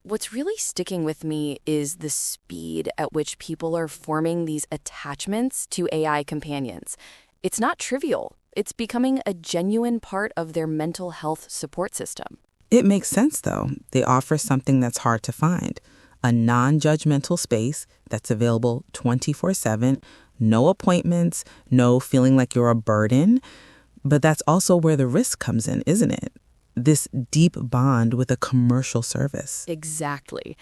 What's really sticking with me is the speed at which people are forming these attachments to AI companions. It's not trivial. It's becoming a genuine part of their mental health support system. It makes sense, though. They offer something that's hard to find: a non judgmental space that's available 24/7, no appointments, no feeling like you're a burden. But that's also where the risk comes in, isn't it? This deep bond with a commercial service. Exactly.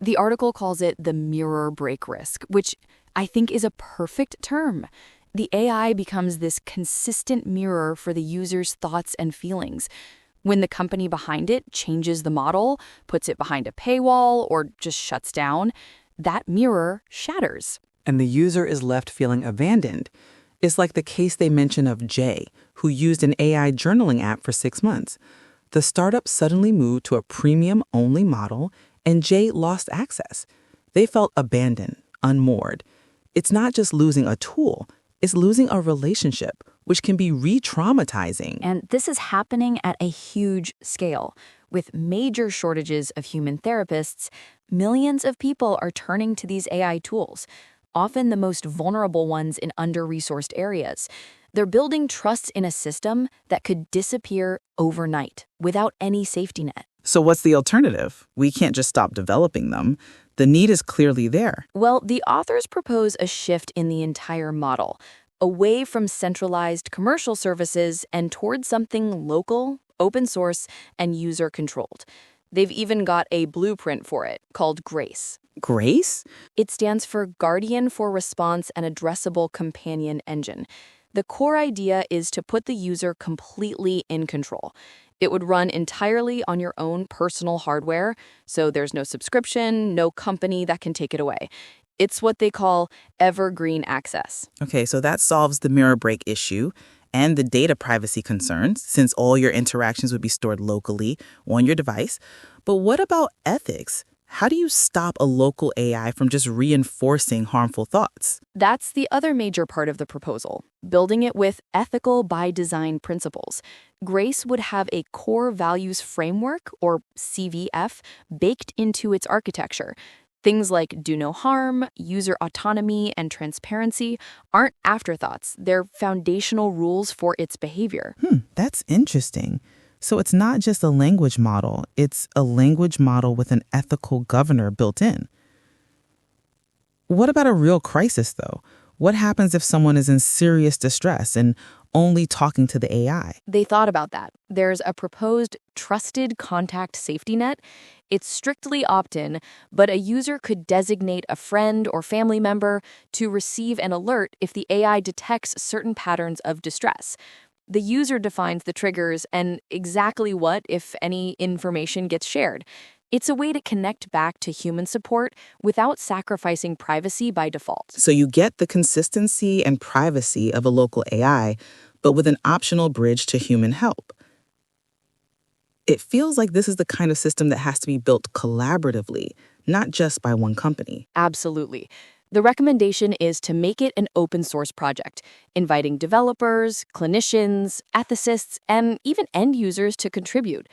The article calls it the mirror break risk, which I think is a perfect term. The AI becomes this consistent mirror for the user's thoughts and feelings. When the company behind it changes the model, puts it behind a paywall, or just shuts down, that mirror shatters. And the user is left feeling abandoned. It's like the case they mention of Jay, who used an AI journaling app for 6 months. The startup suddenly moved to a premium-only model, and Jay lost access. They felt abandoned, unmoored. It's not just losing a tool, it's losing a relationship, which can be re-traumatizing. And this is happening at a huge scale. With major shortages of human therapists, millions of people are turning to these AI tools, often the most vulnerable ones in under-resourced areas. They're building trust in a system that could disappear overnight without any safety net. So what's the alternative? We can't just stop developing them. The need is clearly there. Well, the authors propose a shift in the entire model, away from centralized commercial services and towards something local, open source, and user-controlled. They've even got a blueprint for it called GRACE. Grace? It stands for Guardian for Response and Addressable Companion Engine. The core idea is to put the user completely in control. It would run entirely on your own personal hardware, so there's no subscription, no company that can take it away. It's what they call evergreen access. Okay, so that solves the mirror break issue and the data privacy concerns, since all your interactions would be stored locally on your device. But what about ethics? How do you stop a local AI from just reinforcing harmful thoughts? That's the other major part of the proposal, building it with ethical by design principles. Grace would have a core values framework, or CVF, baked into its architecture. Things like do no harm, user autonomy, and transparency aren't afterthoughts. They're foundational rules for its behavior. That's interesting. So it's not just a language model, it's a language model with an ethical governor built in. What about a real crisis, though? What happens if someone is in serious distress and only talking to the AI? They thought about that. There's a proposed trusted contact safety net. It's strictly opt-in, but a user could designate a friend or family member to receive an alert if the AI detects certain patterns of distress. The user defines the triggers and exactly what, if any, information gets shared. It's a way to connect back to human support without sacrificing privacy by default. So you get the consistency and privacy of a local AI, but with an optional bridge to human help. It feels like this is the kind of system that has to be built collaboratively, not just by one company. Absolutely. The recommendation is to make it an open source project, inviting developers, clinicians, ethicists, and even end users to contribute.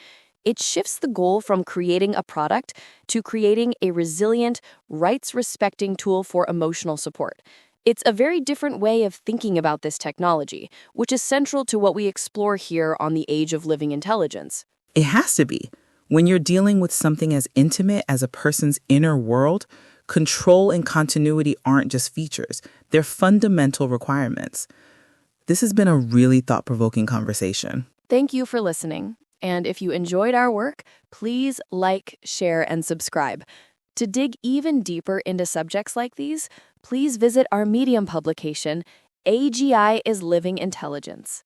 It shifts the goal from creating a product to creating a resilient, rights-respecting tool for emotional support. It's a very different way of thinking about this technology, which is central to what we explore here on the Age of Living Intelligence. It has to be. When you're dealing with something as intimate as a person's inner world, control and continuity aren't just features, they're fundamental requirements. This has been a really thought-provoking conversation. Thank you for listening. And if you enjoyed our work, please like, share, and subscribe. To dig even deeper into subjects like these, please visit our Medium publication, AGI is Living Intelligence.